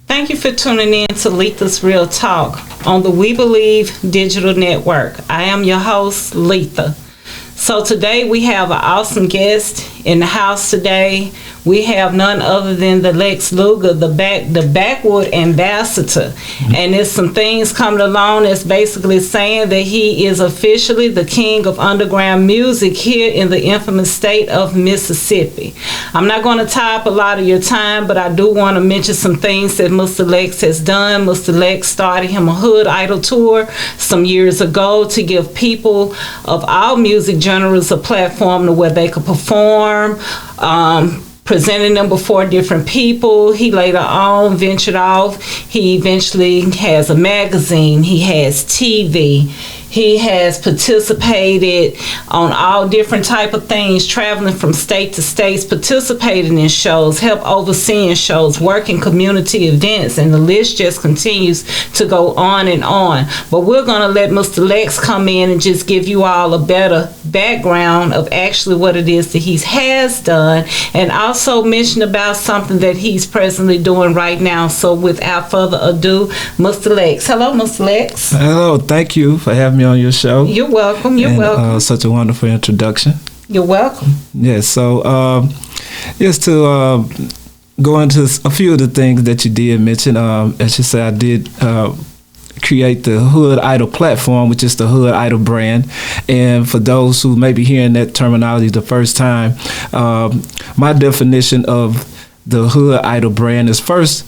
Thank you for tuning in to Letha's Real Talk on the We Believe Digital Network. I am your host, Letha. So today we have an awesome guest in the house today. We have none other than the Lex Luga, the Backwood Ambassador. And there's some things coming along that's basically saying that he is officially the king of underground music here in the infamous state of Mississippi. I'm not going to tie up a lot of your time, but I do want to mention some things that Mr. Lex has done. Mr. Lex started him a Hood Idol tour some years ago to give people of all music genres a platform to where they could perform, presenting them before different people. He later on ventured off. He eventually has a magazine. He has TV. He has participated on all different type of things, traveling from state to state, participating in shows, help overseeing shows, working community events, and the list just continues to go on and on. But we're going to let Mr. Lex come in and just give you all a better background of actually what it is that he has done, and also mention about something that he's presently doing right now. So without further ado, Mr. Lex. Hello, Mr. Lex. Hello, thank you for having me on your show. You're welcome. You're welcome. Such a wonderful introduction. You're welcome. Yes. So, just to go into a few of the things that you did mention, as you said, I did create the Hood Idol platform, which is the Hood Idol brand. And for those who may be hearing that terminology the first time, my definition of the Hood Idol brand is first,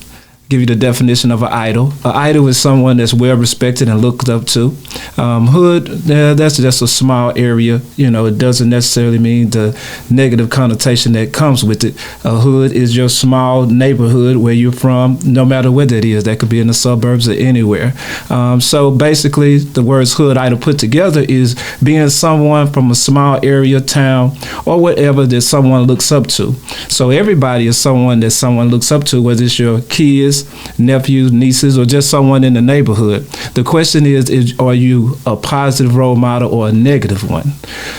give you the definition of an idol. An idol is someone that's well respected and looked up to. Hood, that's just a small area. You know, it doesn't necessarily mean the negative connotation that comes with it. A hood is your small neighborhood where you're from, no matter where that is. That could be in the suburbs or anywhere. So basically, the words hood idol put together is being someone from a small area, town, or whatever that someone looks up to. So everybody is someone that someone looks up to, whether it's your kids, nephews, nieces, or just someone in the neighborhood. The question is are you a positive role model or a negative one?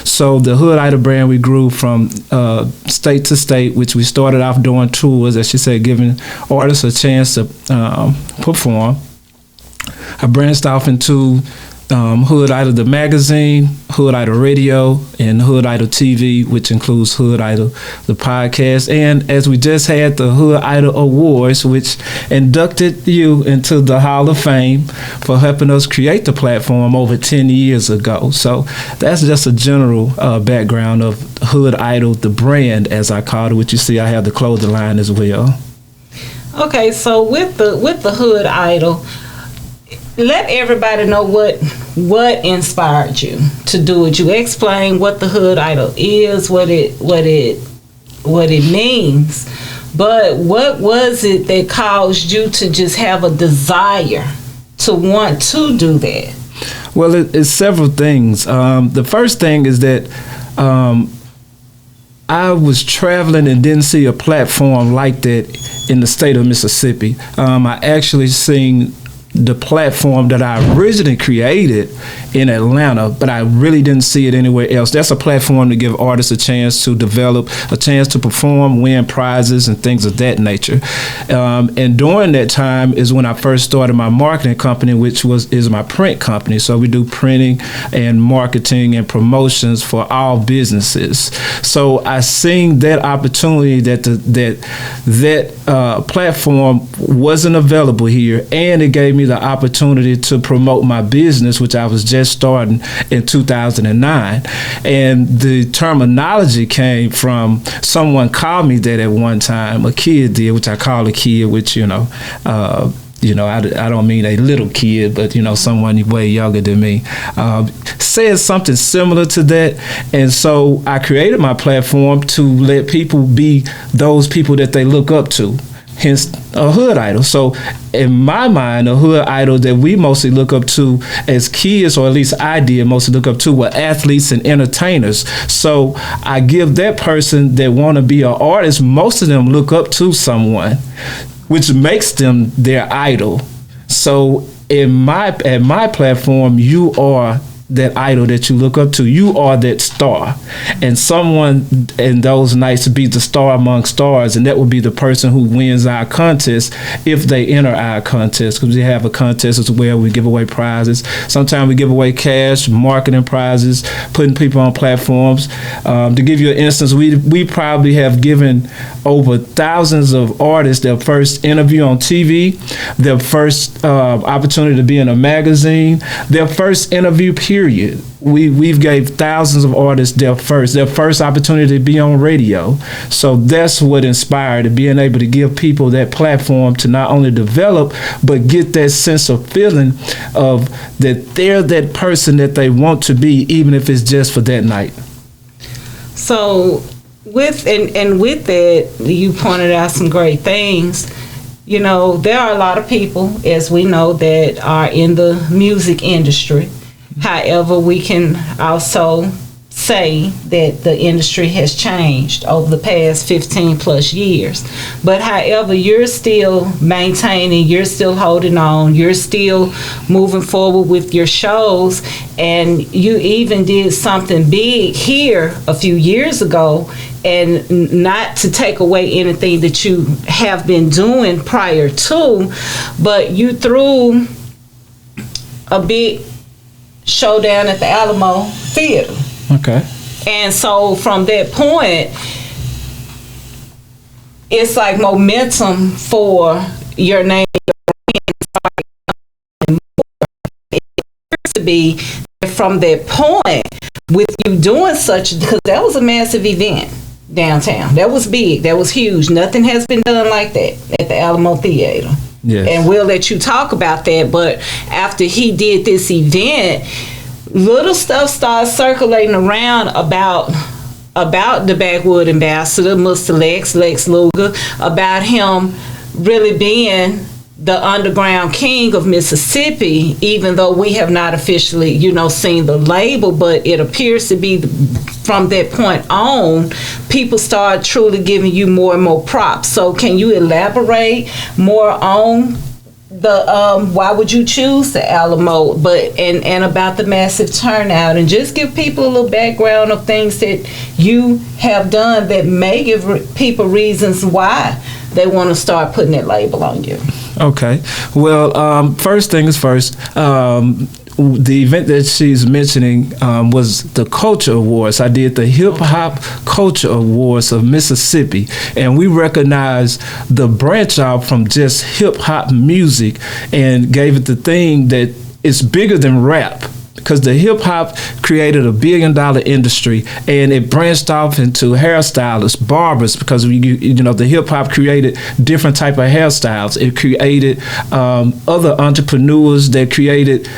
So the Hood Idol brand, we grew from state to state, which we started off doing tours, as she said, giving artists a chance to perform. I branched off into Hood Idol the magazine, Hood Idol radio, and Hood Idol TV, which includes Hood Idol the podcast. And as we just had the Hood Idol Awards, which inducted you into the Hall of Fame for helping us create the platform over 10 years ago. So that's just a general background of Hood Idol, the brand, as I called it, which you see I have the clothing line as well. Okay, so with the Hood Idol, let everybody know what inspired you to do it. You explain what the Hood Idol is, what it means, but what was it that caused you to just have a desire to want to do that? Well, it's several things. The first thing is that I was traveling and didn't see a platform like that in the state of Mississippi. I actually seen the platform that I originally created in Atlanta, but I really didn't see it anywhere else. That's a platform to give artists a chance to develop, a chance to perform, win prizes, and things of that nature. And during that time is when I first started my marketing company, which is my print company. So we do printing and marketing and promotions for all businesses. So I seen that opportunity that platform wasn't available here, and it gave me the opportunity to promote my business, which I was just starting in 2009. And the terminology came from someone called me that at one time, a kid did, which I call a kid, which, I don't mean a little kid, but someone way younger than me, said something similar to that. And so I created my platform to let people be those people that they look up to, hence a hood idol. So in my mind, a hood idol that we mostly look up to as kids, or at least I did mostly look up to, were athletes and entertainers. So I give that person that want to be an artist, most of them look up to someone, which makes them their idol. So at my platform, you are that idol that you look up to. You are that star, and someone in those nights to be the star among stars, and that would be the person who wins our contest if they enter our contest, because we have a contest as well. We give away prizes. Sometimes we give away cash, marketing prizes, putting people on platforms. To give you an instance, we probably have given over thousands of artists their first interview on TV, their first opportunity to be in a magazine, their first interview period. We've gave thousands of artists their first opportunity to be on radio. So that's what inspired, being able to give people that platform to not only develop, but get that sense of feeling of that they're that person that they want to be, even if it's just for that night. So with that, you pointed out some great things. There are a lot of people, as we know, that are in the music industry. However, we can also say that the industry has changed over the past 15 plus years. But however, you're still maintaining, you're still holding on, you're still moving forward with your shows, and you even did something big here a few years ago. And not to take away anything that you have been doing prior to, but you threw a big showdown at the Alamo Theater. Okay. And so from that point, it's like momentum for your name to be from that point with you doing such, because that was a massive event downtown. That was big. That was huge. Nothing has been done like that at the Alamo Theater. Yes. And we'll let you talk about that. But after he did this event, little stuff started circulating around about the Backwood Ambassador, Mr. Lex Luga, about him really being the underground king of Mississippi, even though we have not officially, seen the label, but it appears to be from that point on, people start truly giving you more and more props. So can you elaborate more on the why would you choose the Alamo, and about the massive turnout, and just give people a little background of things that you have done that may give people reasons why they want to start putting that label on you. Okay. Well, first things first, the event that she's mentioning was the Culture Awards. I did the Hip Hop Culture Awards of Mississippi, and we recognized the branch out from just hip hop music and gave it the thing that it's bigger than rap. Because the hip hop created $1 billion industry, and it branched off into hairstylists, barbers, because the hip hop created different type of hairstyles. It created other entrepreneurs that created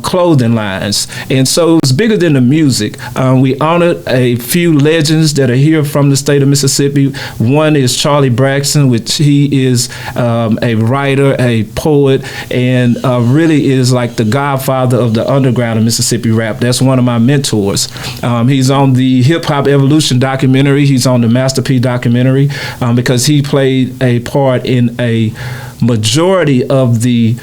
clothing lines, and so it was bigger than the music. We honored a few legends that are here from the state of Mississippi. One is Charlie Braxton, which he is a writer, a poet, and really is like the godfather of the underground of Mississippi rap. That's one of my mentors. He's on the Hip Hop Evolution documentary. He's on the Master P documentary because he played a part in a majority of the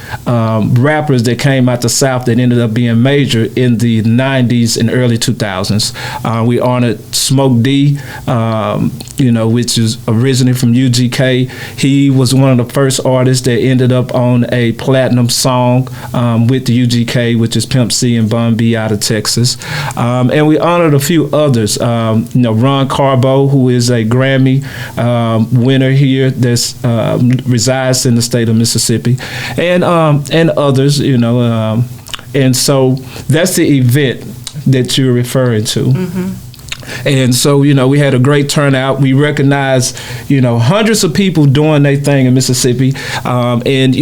rappers that came out the South that ended up being major in the 90s and early 2000s. We honored Smoke D, which is originally from UGK. He was one of the first artists that ended up on a platinum song with the UGK, which is Pimp C and Bun B out of Texas. And we honored a few others. Ron Carbo, who is a Grammy winner here that resides in the state of Mississippi, and others, and so that's the event that you're referring to. Mm-hmm. And so, we had a great turnout. We recognized, hundreds of people doing their thing in Mississippi. And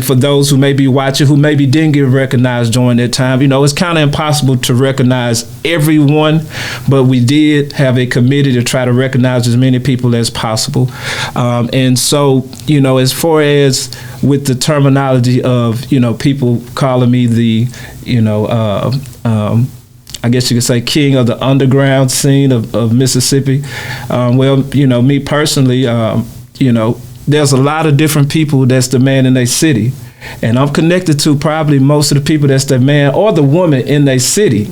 for those who may be watching, who maybe didn't get recognized during that time, it's kind of impossible to recognize everyone, but we did have a committee to try to recognize as many people as possible. And so, as far as with the terminology of, people calling me the, I guess you could say king of the underground scene of Mississippi. Me personally, there's a lot of different people that's the man in their city. And I'm connected to probably most of the people that's the man or the woman in their city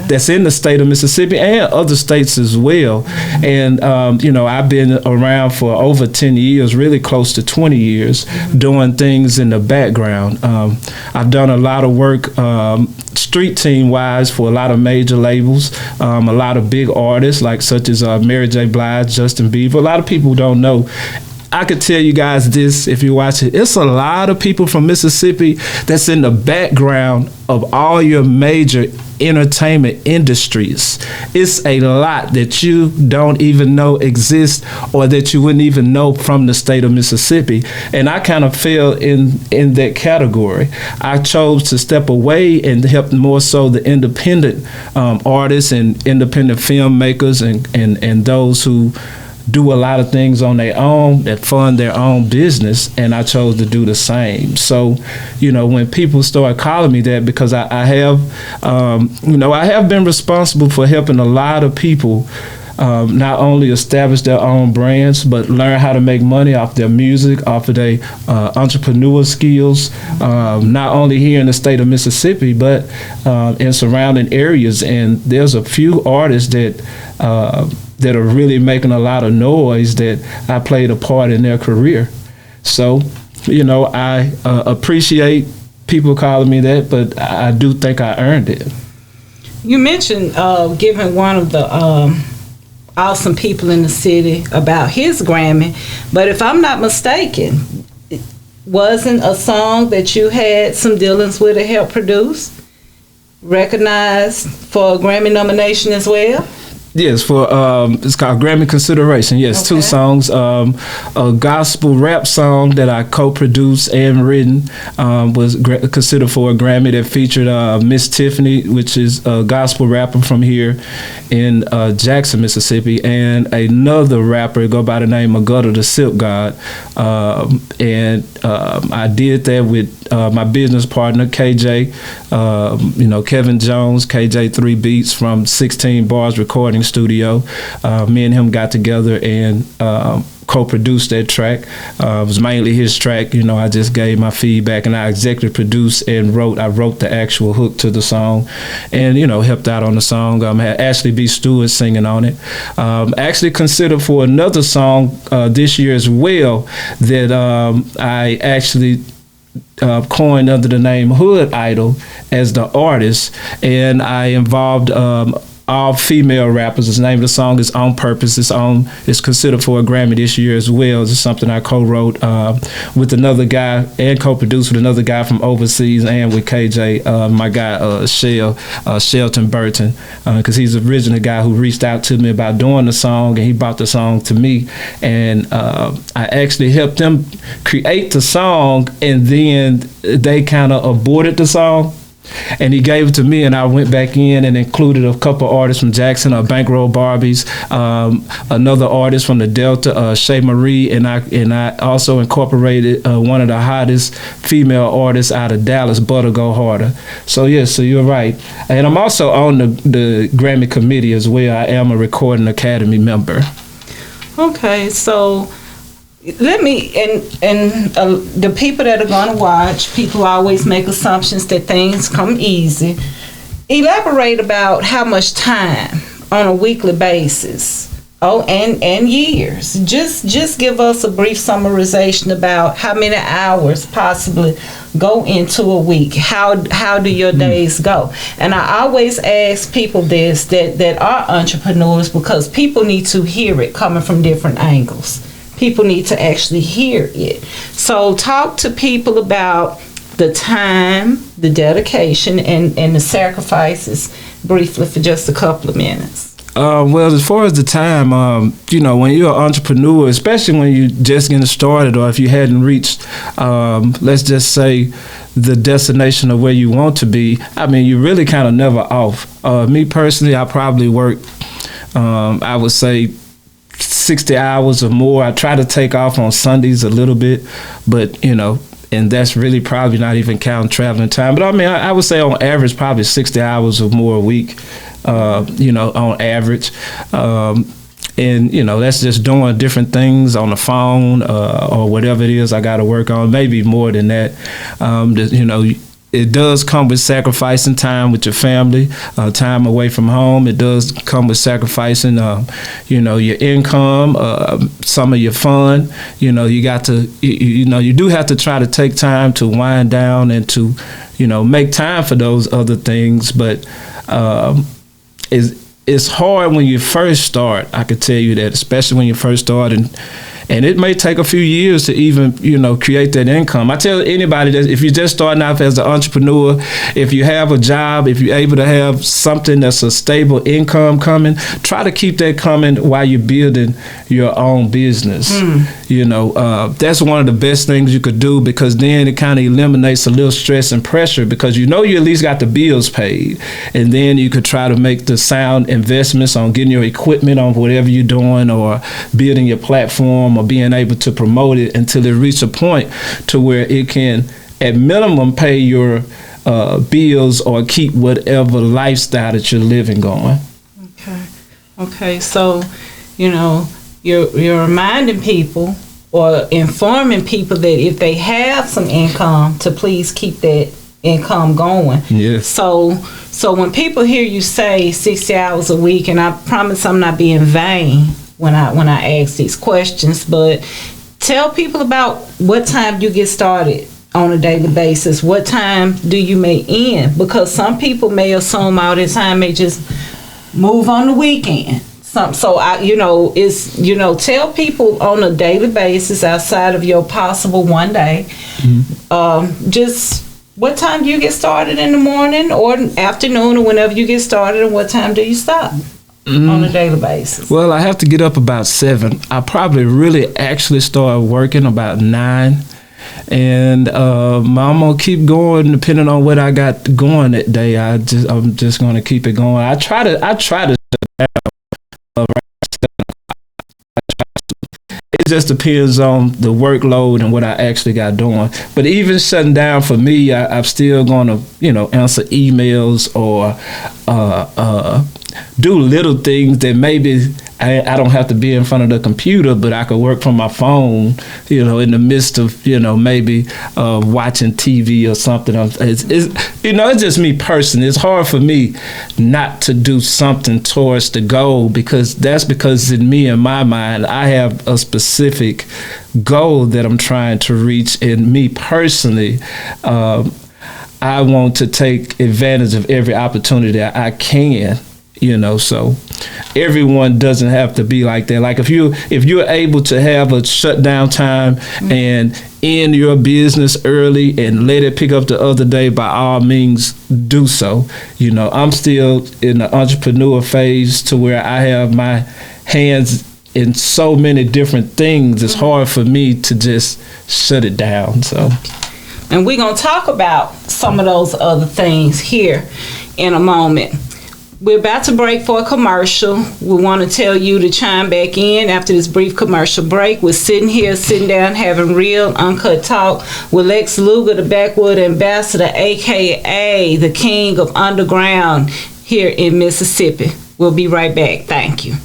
that's in the state of Mississippi and other states as well. And, I've been around for over 10 years, really close to 20 years, doing things in the background. I've done a lot of work street team wise for a lot of major labels, a lot of big artists such as Mary J. Blige, Justin Bieber. A lot of people don't know. I could tell you guys this if you watch it. It's a lot of people from Mississippi that's in the background of all your major entertainment industries. It's a lot that you don't even know exist or that you wouldn't even know from the state of Mississippi. And I kind of fell in that category. I chose to step away and help more so the independent artists and independent filmmakers and those who do a lot of things on their own that fund their own business, and I chose to do the same. So, when people start calling me that, because I have been responsible for helping a lot of people not only establish their own brands, but learn how to make money off their music, off of their entrepreneur skills, not only here in the state of Mississippi, but in surrounding areas. And there's a few artists that are really making a lot of noise that I played a part in their career. So, I appreciate people calling me that, but I do think I earned it. You mentioned giving one of the awesome people in the city about his Grammy, but if I'm not mistaken, it wasn't a song that you had some dealings with to help produce, recognized for a Grammy nomination as well? Yes, for it's called Grammy Consideration. Yes, okay. 2 songs. A gospel rap song that I co-produced and written was considered for a Grammy that featured Miss Tiffany, which is a gospel rapper from here in Jackson, Mississippi, and another rapper go by the name of Gutter the Silk God. And I did that with my business partner, KJ, Kevin Jones, KJ3 Beats from 16 Bars Recording Studio. Me and him got together and co-produced that track. It was mainly his track. I just gave my feedback, and I executive produced and I wrote the actual hook to the song, and helped out on the song. Had Ashley B. Stewart singing on it. Actually considered for another song this year as well that I actually coined under the name Hood Idol as the artist, and I involved all female rappers. The name of the song is On Purpose. It's considered for a Grammy this year as well. It's something I co-wrote with another guy and co-produced with another guy from overseas and with KJ, my guy Shelton Burton, because he's the original guy who reached out to me about doing the song, and he brought the song to me, and I actually helped them create the song, and then they kind of aborted the song. And he gave it to me, and I went back in and included a couple artists from Jackson, Bankroll Barbies, another artist from the Delta, Shay Marie, and I also incorporated one of the hottest female artists out of Dallas, Butter Go Harder. So you're right. And I'm also on the Grammy committee as well. I am a Recording Academy member. Okay, so let me, and the people that are going to watch, people always make assumptions that things come easy. Elaborate about how much time on a weekly basis, and years. Just give us a brief summarization about how many hours possibly go into a week. How do your days go? And I always ask people this that are entrepreneurs, because people need to hear it coming from different angles. People need to actually hear it. So talk to people about the time, the dedication, and the sacrifices briefly for just a couple of minutes. Well, as far as the time, when you're an entrepreneur, especially when you're just getting started, or if you hadn't reached, let's just say, the destination of where you want to be, I mean, you're really kind of never off. Me personally, I probably work, I would say, 60 hours or more. I try to take off on Sundays a little bit, but, and that's really probably not even counting traveling time. But I mean, I would say on average, probably 60 hours or more a week, on average. And, that's just doing different things on the phone or whatever it is I got to work on, maybe more than that. It does come with sacrificing time with your family, time away from home. It does come with sacrificing, your income, some of your fun. You got to, you do have to try to take time to wind down and to, make time for those other things. But it's hard when you first start. I could tell you that, especially when you first start, and it may take a few years to even, create that income. I tell anybody that if you're just starting out as an entrepreneur, if you have a job, if you're able to have something that's a stable income coming, try to keep that coming while you're building your own business. That's one of the best things you could do, because then it kind of eliminates a little stress and pressure, because you at least got the bills paid. And then you could try to make the sound investments on getting your equipment on whatever you're doing, or building your platform, or being able to promote it until it reaches a point to where it can, at minimum, pay your bills or keep whatever lifestyle that you're living going. Okay. So, you're reminding people or informing people that if they have some income, to please keep that income going. Yes. So when people hear you say 60 hours a week, and I promise I'm not being vain when I ask these questions, but tell people about what time you get started on a daily basis. What time do you may end? Because some people may assume all the time may just move on the weekend. So tell people on a daily basis, outside of your possible one day, just what time do you get started in the morning or afternoon, or whenever you get started, and what time do you stop on a daily basis? Well, I have to get up about 7. I probably really actually start working about 9. And I'm gonna keep going depending on what I got going that day. I'm just gonna keep it going. I try to it just depends on the workload and what I actually got doing. But even shutting down for me, I'm still gonna answer emails or do little things that maybe I don't have to be in front of the computer, but I could work from my phone, in the midst of, maybe watching TV or something. It's just me personally. It's hard for me not to do something towards the goal, because in me, in my mind, I have a specific goal that I'm trying to reach. And me personally, I want to take advantage of every opportunity that I can. So everyone doesn't have to be like that. Like if you're able to have a shutdown time and end your business early and let it pick up the other day, by all means do so. I'm still in the entrepreneur phase to where I have my hands in so many different things. It's hard for me to just shut it down. So, and we're gonna talk about some of those other things here in a moment. We're about to break for a commercial. We want to tell you to chime back in after this brief commercial break. We're sitting down, having real uncut talk with Lex Luga, the Backwood Ambassador, a.k.a. the King of Underground here in Mississippi. We'll be right back. Thank you.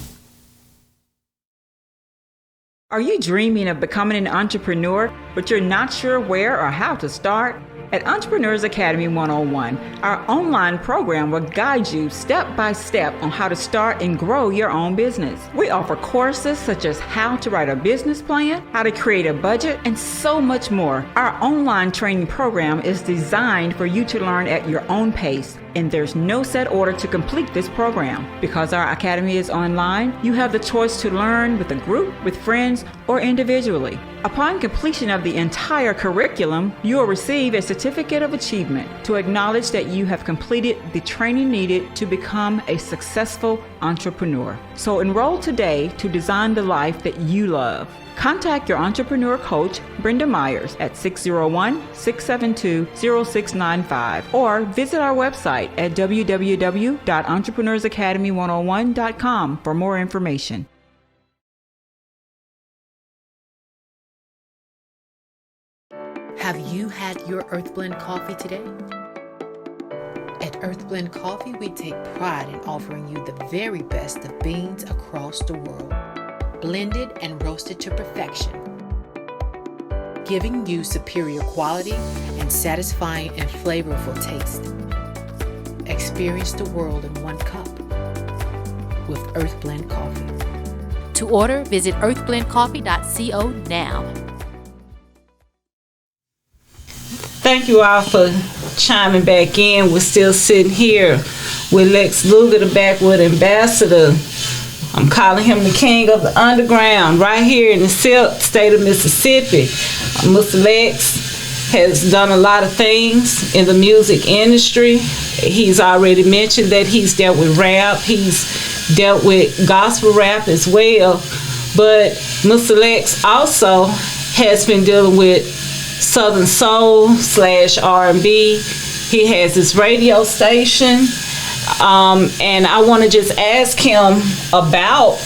Are you dreaming of becoming an entrepreneur, but you're not sure where or how to start? At Entrepreneurs Academy 101, our online program will guide you step by step on how to start and grow your own business. We offer courses such as how to write a business plan, how to create a budget, and so much more. Our online training program is designed for you to learn at your own pace and there's no set order to complete this program. Because our academy is online, you have the choice to learn with a group, with friends, or individually. Upon completion of the entire curriculum, you will receive a certificate of achievement to acknowledge that you have completed the training needed to become a successful entrepreneur. So enroll today to design the life that you love. Contact your entrepreneur coach, Brenda Myers, at 601-672-0695 or visit our website at www.entrepreneursacademy101.com for more information. Have you had your Earth Blend coffee today? At Earth Blend Coffee, we take pride in offering you the very best of beans across the world, blended and roasted to perfection, giving you superior quality and satisfying and flavorful taste. Experience the world in one cup with Earth Blend Coffee. To order, visit earthblendcoffee.co now. Thank you all for chiming back in. We're still sitting here with Lex Luga, the Backwood Ambassador. I'm calling him the king of the underground right here in the state of Mississippi. Mr. Lex has done a lot of things in the music industry. He's already mentioned that he's dealt with rap. He's dealt with gospel rap as well. But Mr. Lex also has been dealing with Southern Soul / R&B. He has his radio station. And I want to just ask him about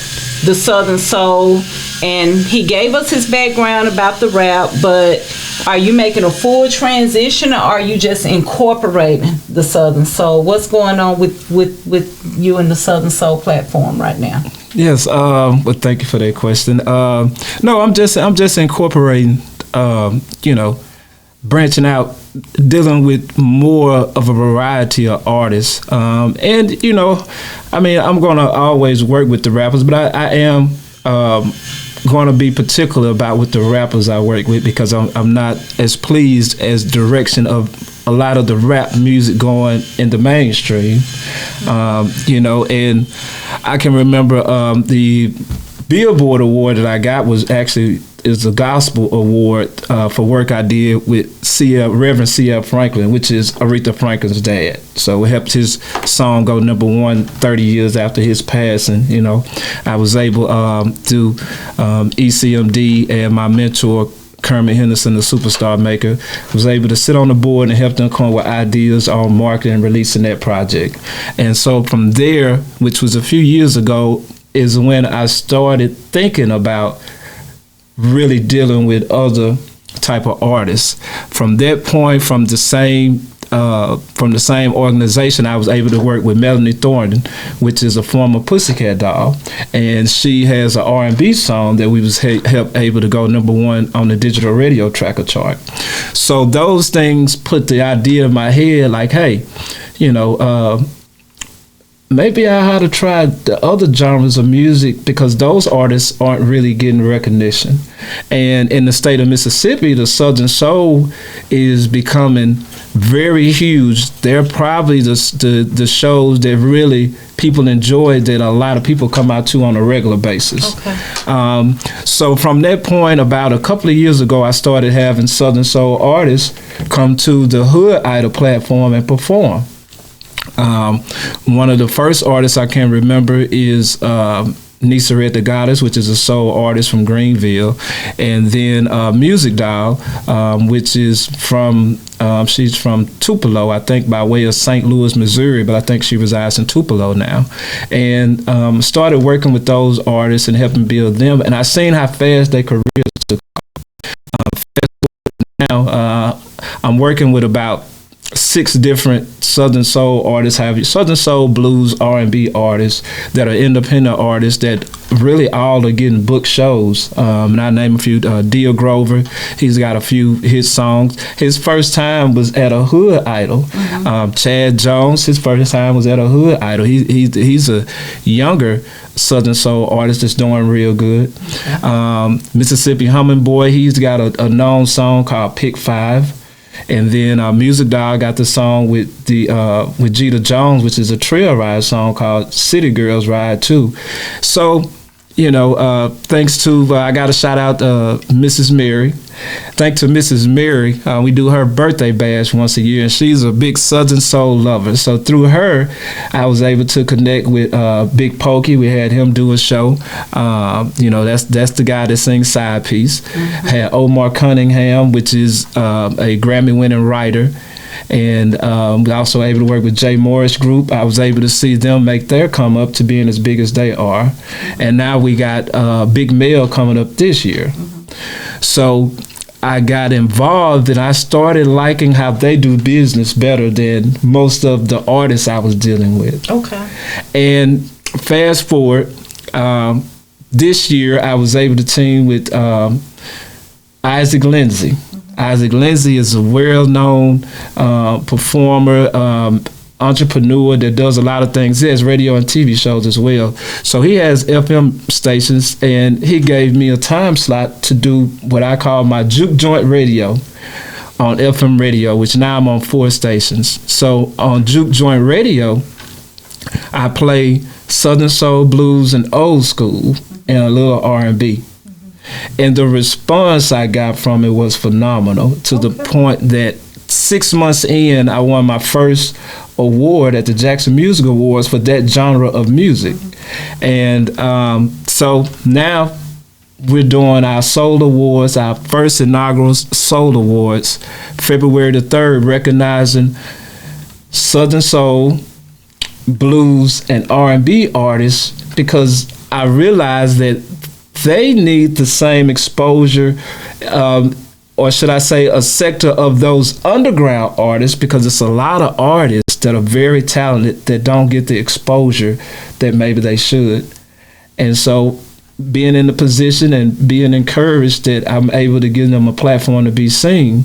the Southern Soul. And he gave us his background about the rap, but are you making a full transition or are you just incorporating the Southern Soul? What's going on with you and the Southern Soul platform right now? Yes, well, thank you for that question. No, I'm just incorporating, branching out, dealing with more of a variety of artists. I'm going to always work with the rappers, but I am going to be particular about with the rappers I work with because I'm not as pleased as direction of a lot of the rap music going in the mainstream. And I can remember the Billboard award that I got is a gospel award for work I did with Reverend C.L. Franklin, which is Aretha Franklin's dad. So it helped his song go #1 30 years after his passing. I was able to ECMD and my mentor, Kermit Henderson, the superstar maker, was able to sit on the board and help them come up with ideas on marketing and releasing that project. And so from there, which was a few years ago, is when I started thinking about really dealing with other type of artists. From that point, from the same organization, I was able to work with Melanie Thornton, which is a former Pussycat Doll, and she has an R&B song that we was able to go #1 on the digital radio tracker chart. So those things put the idea in my head, like, hey, maybe I ought to try the other genres of music because those artists aren't really getting recognition. And in the state of Mississippi, the Southern Soul is becoming very huge. They're probably the shows that really people enjoy, that a lot of people come out to on a regular basis. Okay. So from that point, about a couple of years ago, I started having Southern Soul artists come to the Hood Idol platform and perform. One of the first artists I can remember is Nisa Red the Goddess, which is a soul artist from Greenville, and then Music Doll, which is she's from Tupelo, I think, by way of St. Louis, Missouri, but I think she resides in Tupelo now. And started working with those artists and helping build them, and I seen how fast their careers took off. Now I'm working with about 6 different Southern Soul artists, Southern Soul, blues, R&B artists that are independent artists that really all are getting booked shows. And I name a few. Dio Grover, he's got a few hit songs. His first time was at a Hood Idol. Mm-hmm. Chad Jones, his first time was at a Hood Idol. He's a younger Southern Soul artist that's doing real good. Mississippi Humming Boy, he's got a known song called Pick 5. And then Music Dog got the song with Jeter Jones, which is a trail ride song called City Girls Ride Too. So, thanks to, I got to shout out Mrs. Mary. Thanks to Mrs. Mary, we do her birthday bash once a year, and she's a big Southern soul lover. So through her, I was able to connect with Big Pokey. We had him do a show. That's the guy that sings Side Piece. Mm-hmm. Had Omar Cunningham, which is a Grammy-winning writer. And also able to work with Jay Morris Group. I was able to see them make their come up to being as big as they are. And now we got Big Mel coming up this year. Mm-hmm. So I got involved and I started liking how they do business better than most of the artists I was dealing with. Okay. And fast forward, this year I was able to team with Isaac Lindsay. Isaac Lindsay is a well-known performer, entrepreneur that does a lot of things. He has radio and TV shows as well. So he has FM stations, and he gave me a time slot to do what I call my juke joint radio on FM radio, which now I'm on 4 stations. So on juke joint radio, I play Southern soul, blues, and old school, and a little R&B. And the response I got from it was phenomenal, to the point that 6 months in, I won my first award at the Jackson Music Awards for that genre of music. And so now we're doing our Soul Awards, our first inaugural Soul Awards, February the 3rd, recognizing Southern soul, blues, and R&B artists, because I realized that they need the same exposure, or should I say a sector of those underground artists, because it's a lot of artists that are very talented that don't get the exposure that maybe they should. And so being in the position and being encouraged that I'm able to give them a platform to be seen,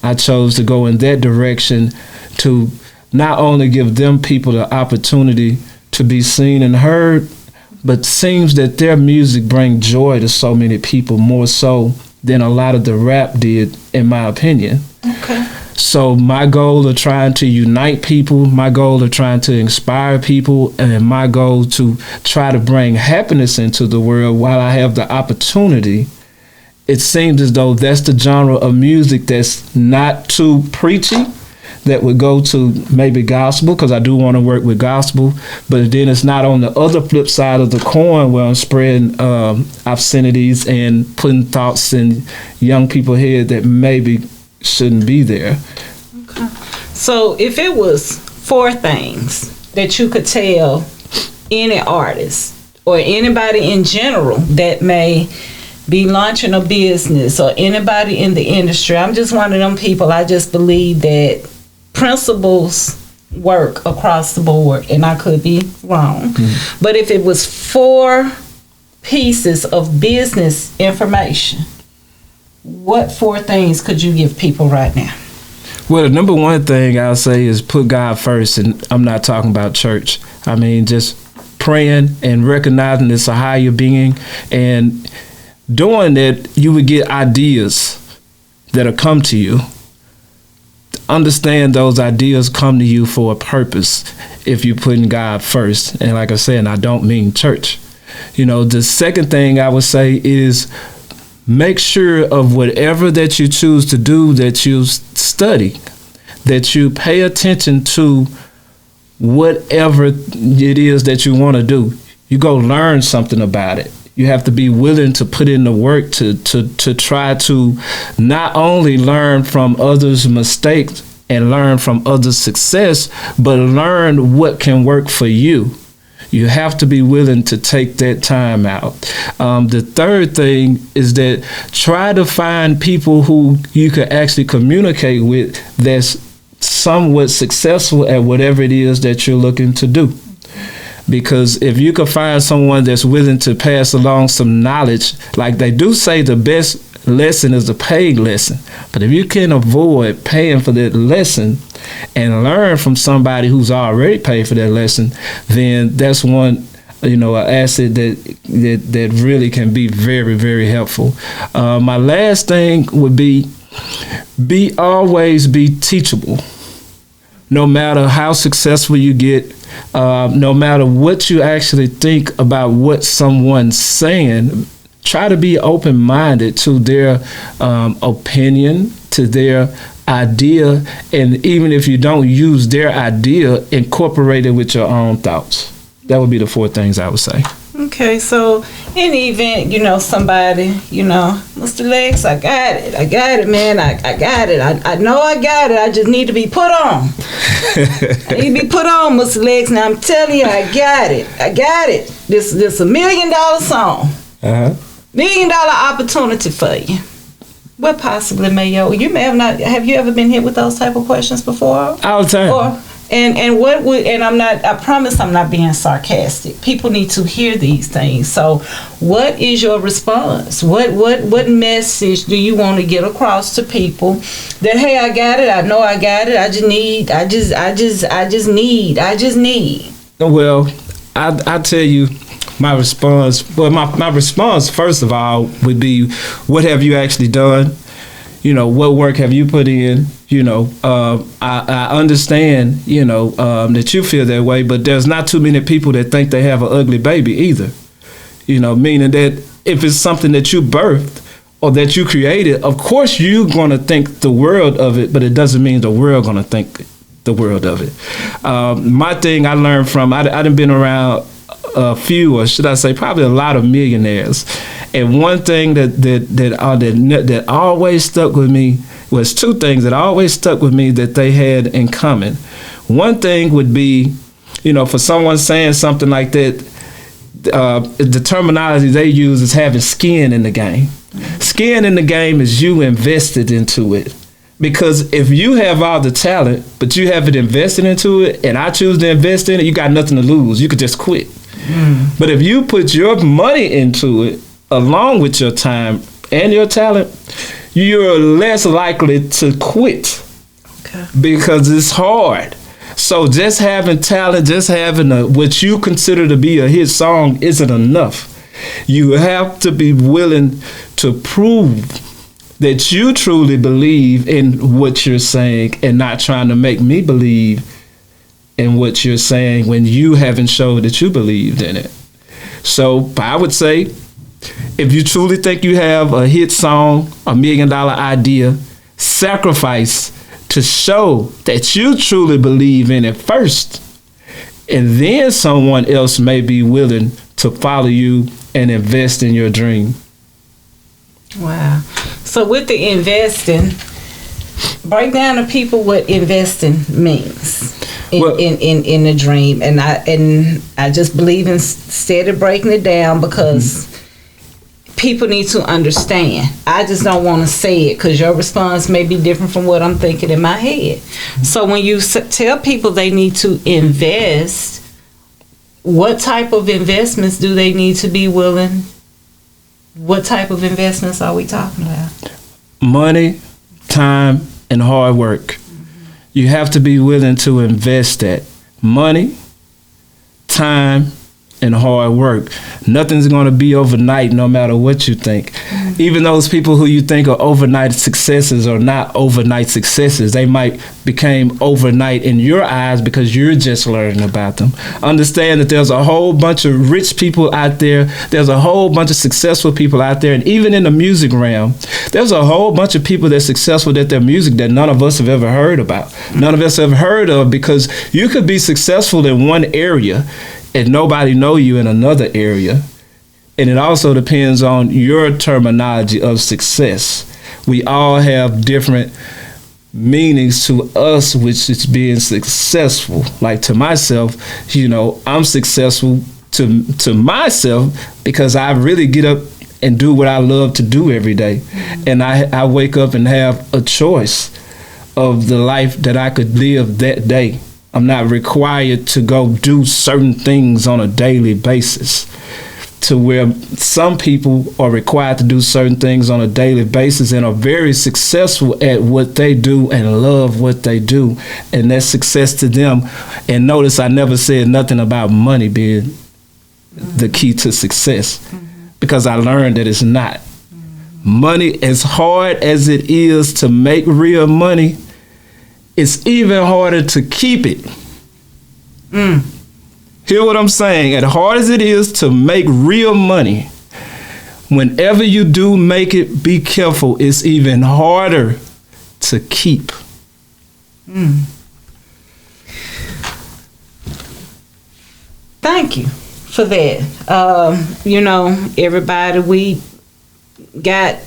I chose to go in that direction to not only give them people the opportunity to be seen and heard, but seems that their music brings joy to so many people, more so than a lot of the rap did, in my opinion. Okay. So my goal of trying to unite people, my goal of trying to inspire people, and my goal to try to bring happiness into the world while I have the opportunity, it seems as though that's the genre of music that's not too preachy, that would go to maybe gospel, because I do want to work with gospel, but then it's not on the other flip side of the coin where I'm spreading obscenities and putting thoughts in young people's head that maybe shouldn't be there. Okay. So if it was 4 things that you could tell any artist or anybody in general that may be launching a business, or anybody in the industry, I'm just one of them people, I just believe that principles work across the board, and I could be wrong. Mm-hmm. But if it was 4 pieces of business information, what 4 things could you give people right now? Well, the number one thing I'll say is put God first, and I'm not talking about church. I mean, just praying and recognizing it's a higher being, and doing that, you would get ideas that'll come to you. Understand those ideas come to you for a purpose if you're putting God first. And like I said, I don't mean church. The second thing I would say is make sure of whatever that you choose to do, that you study, that you pay attention to whatever it is that you want to do. You go learn something about it. You have to be willing to put in the work to try to not only learn from others' mistakes and learn from others' success, but learn what can work for you. You have to be willing to take that time out. The third thing is that try to find people who you can actually communicate with that's somewhat successful at whatever it is that you're looking to do. Because if you can find someone that's willing to pass along some knowledge, like they do say the best lesson is a paid lesson. But if you can avoid paying for that lesson and learn from somebody who's already paid for that lesson, then that's one, an asset that really can be very, very helpful. My last thing would be always be teachable. No matter how successful you get, no matter what you actually think about what someone's saying, try to be open-minded to their opinion, to their idea, and even if you don't use their idea, incorporate it with your own thoughts. That would be the 4 things I would say. Okay, so in the event, somebody, Mr. Lex, I got it, man, I got it. I know I got it. I just need to be put on. I need to be put on, Mr. Lex. Now I'm telling you, I got it. This $1 million song. Uh-huh. $1 million opportunity for you. What possibly you may have not. Have you ever been hit with those type of questions before? All the time. And what would, and I promise I'm not being sarcastic. People need to hear these things. So what is your response? What message do you want to get across to people that, hey, I got it, I know I got it, I just need. Well, I tell you my response. Well, my response first of all would be, what have you actually done? What work have you put in? I understand, that you feel that way, but there's not too many people that think they have an ugly baby either. Meaning that if it's something that you birthed or that you created, of course you're going to think the world of it, but it doesn't mean the world going to think the world of it. My thing I learned from, I done been around a few, or should I say probably a lot of millionaires. And one thing that always stuck with me was 2 things that always stuck with me that they had in common. One thing would be, for someone saying something like that, the terminology they use is having skin in the game. Skin in the game is you invested into it. Because if you have all the talent, but you haven't invested into it, and I choose to invest in it, you got nothing to lose. You could just quit. But if you put your money into it, along with your time and your talent, you're less likely to quit. Okay. Because it's hard. So just having talent, just having what you consider to be a hit song isn't enough. You have to be willing to prove that you truly believe in what you're saying and not trying to make me believe in what you're saying when you haven't showed that you believed in it. So I would say, if you truly think you have a hit song, $1 million idea, sacrifice to show that you truly believe in it first. And then someone else may be willing to follow you and invest in your dream. Wow. So with the investing, break down to people what investing means in the dream. And I just believe in steady breaking it down because people need to understand. I just don't want to say it because your response may be different from what I'm thinking in my head. So when you tell people they need to invest, what type of investments do they need to be willing? What type of investments are we talking about? Money, time, and hard work. You have to be willing to invest that. Money, time, and hard work. Nothing's going to be overnight no matter what you think. Even those people who you think are overnight successes are not overnight successes. They might become overnight in your eyes because you're just learning about them. Understand that there's a whole bunch of rich people out there. There's a whole bunch of successful people out there. And even in the music realm, there's a whole bunch of people that's successful at their music that none of us have ever heard about. None of us have heard of, because you could be successful in one area and nobody know you in another area. And it also depends on your terminology of success. We all have different meanings to us, which is being successful. Like to myself, I'm successful to myself because I really get up and do what I love to do every day. And I wake up and have a choice of the life that I could live that day. I'm not required to go do certain things on a daily basis, to where some people are required to do certain things on a daily basis and are very successful at what they do and love what they do. And that's success to them. And notice I never said nothing about money being the key to success, because I learned that it's not. money, as hard as it is to make real money, it's even harder to keep it. Hear what I'm saying? As hard as it is to make real money, whenever you do make it, be careful. It's even harder to keep. Thank you for that. Everybody, we got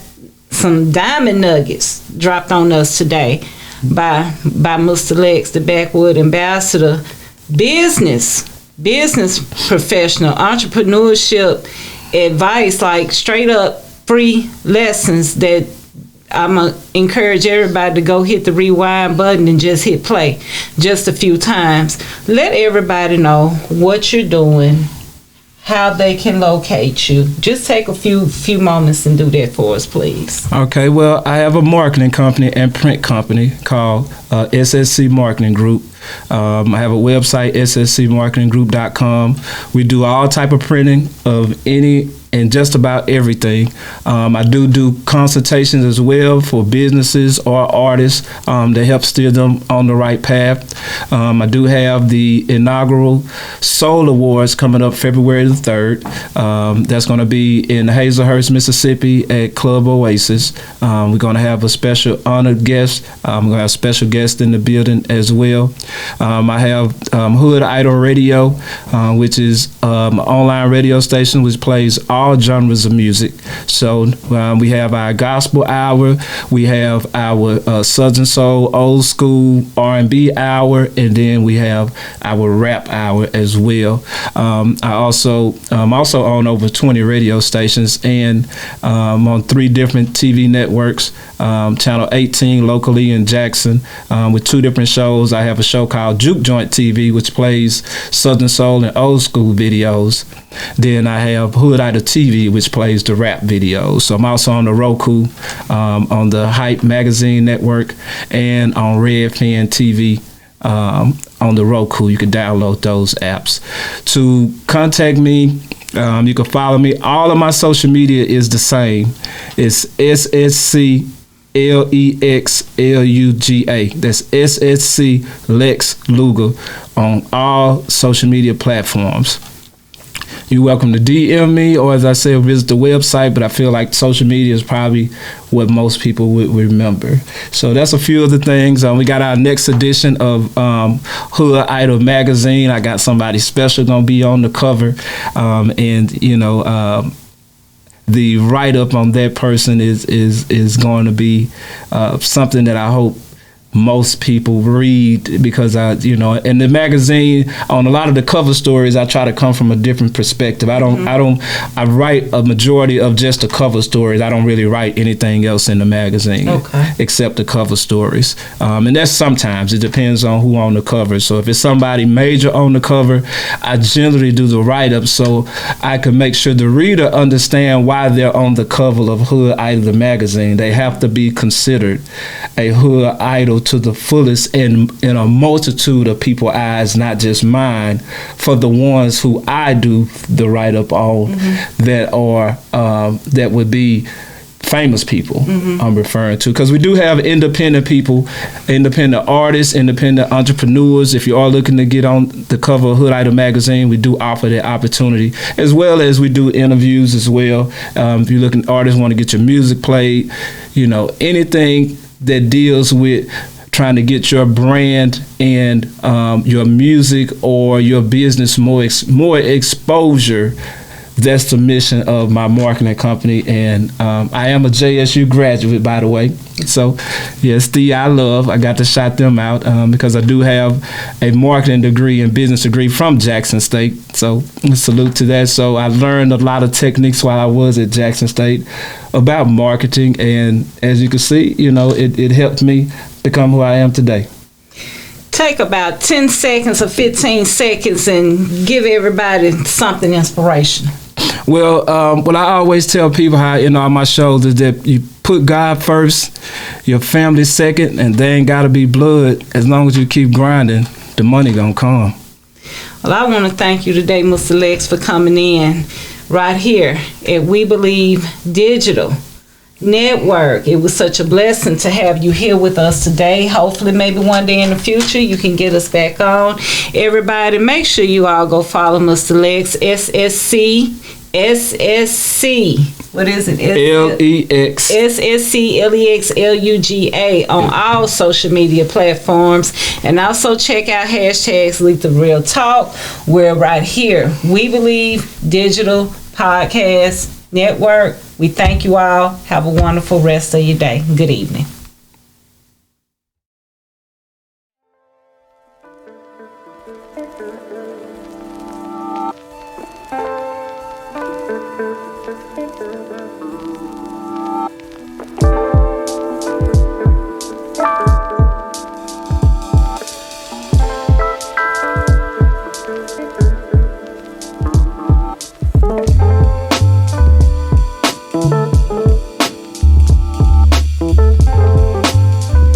some diamond nuggets dropped on us today by Mr. Lex, the Backwood Ambassador. Business professional, entrepreneurship advice, like straight up free lessons that I'm going to encourage everybody to go hit the rewind button and just hit play just a few times. Let everybody know what you're doing, how they can locate you. Just take a few moments and do that for us, please. Okay, well, I have a marketing company and print company called SSC Marketing Group. I have a website, sscmarketinggroup.com. We do all type of printing of any and just about everything. I do consultations as well for businesses or artists to help steer them on the right path. I do have the inaugural Soul Awards coming up February the 3rd. That's going to be in Hazelhurst, Mississippi at Club Oasis. We're going to have a special honored guest. We're going to have special guests in the building as well. I have Hood Idol Radio, which is an online radio station which plays all genres of music. So we have our gospel hour, we have our Southern Soul, old school R&B hour, and then we have our rap hour as well. I'm also on over 20 radio stations and on 3 different TV networks. Channel 18 locally in Jackson with 2 different shows. I have a show called Juke Joint TV, which plays Southern Soul and old school videos. Then I have Hood Idol TV, which plays the rap videos. So I'm also on the Roku, on the Hype Magazine Network, and on Redfin TV on the Roku. You can download those apps. To contact me, you can follow me. All of my social media is the same. It's SSC Lex Luga. That's SSC Lex Luga on all social media platforms. You're welcome to DM me, or as I said, visit the website, but I feel like social media is probably what most people would remember. So that's a few of the things. We got our next edition of Hood Idol magazine. I got somebody special going to be on the cover, the write-up on that person is going to be something that I hope most people read, because in the magazine, on a lot of the cover stories, I try to come from a different perspective. I write a majority of just the cover stories. I don't really write anything else in the magazine except the cover stories. And that's sometimes, it depends on who on the cover. So if it's somebody major on the cover, I generally do the write-up so I can make sure the reader understand why they're on the cover of Hood Idol, the magazine. They have to be considered a Hood Idol to the fullest in a multitude of people's eyes, not just mine, for the ones who I do the write-up on that would be famous people I'm referring to, because we do have independent people, independent artists, independent entrepreneurs. If you are looking to get on the cover of Hood Idol magazine, we do offer that opportunity, as well as we do interviews as well. If you're looking, artists want to get your music played, anything that deals with trying to get your brand and your music or your business more exposure. That's the mission of my marketing company, and I am a JSU graduate, by the way. So, yes, I got to shout them out because I do have a marketing degree and business degree from Jackson State. So, salute to that. So, I learned a lot of techniques while I was at Jackson State about marketing, and as you can see, it helped me become who I am today. Take about 10 seconds or 15 seconds and give everybody something inspirational. Well, what I always tell people on my shows is that you put God first, your family second, and they ain't got to be blood. As long as you keep grinding, the money gonna come. Well, I want to thank you today, Mr. Lex, for coming in right here at We Believe Digital Network. It was such a blessing to have you here with us today. Hopefully, maybe one day in the future, you can get us back on. Everybody, make sure you all go follow Mr. Lex, SSC. What is it? LEX. SSCLEXLUGA on all social media platforms. And also check out hashtags Letha Real Talk. We're right here. We Believe Digital Podcast Network. We thank you all. Have a wonderful rest of your day. Good evening.